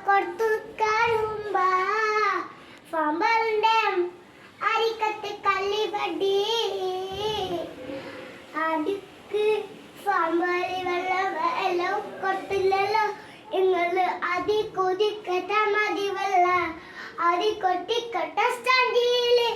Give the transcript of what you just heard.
കൊടുത്തു കാറുമ്പ ഫമ്പലിന്റെ അരിക്കത്ത് കല്ലിവടി അടുക്ക് ഫമ്പലി വെള്ളം എല്ലാം കൊട്ടില്ലല്ലോ നിങ്ങൾ അതി കൊതിക്കട്ട മതി വെള്ള അതി കൊട്ടിക്കട്ട സ്റ്റാൻഡില്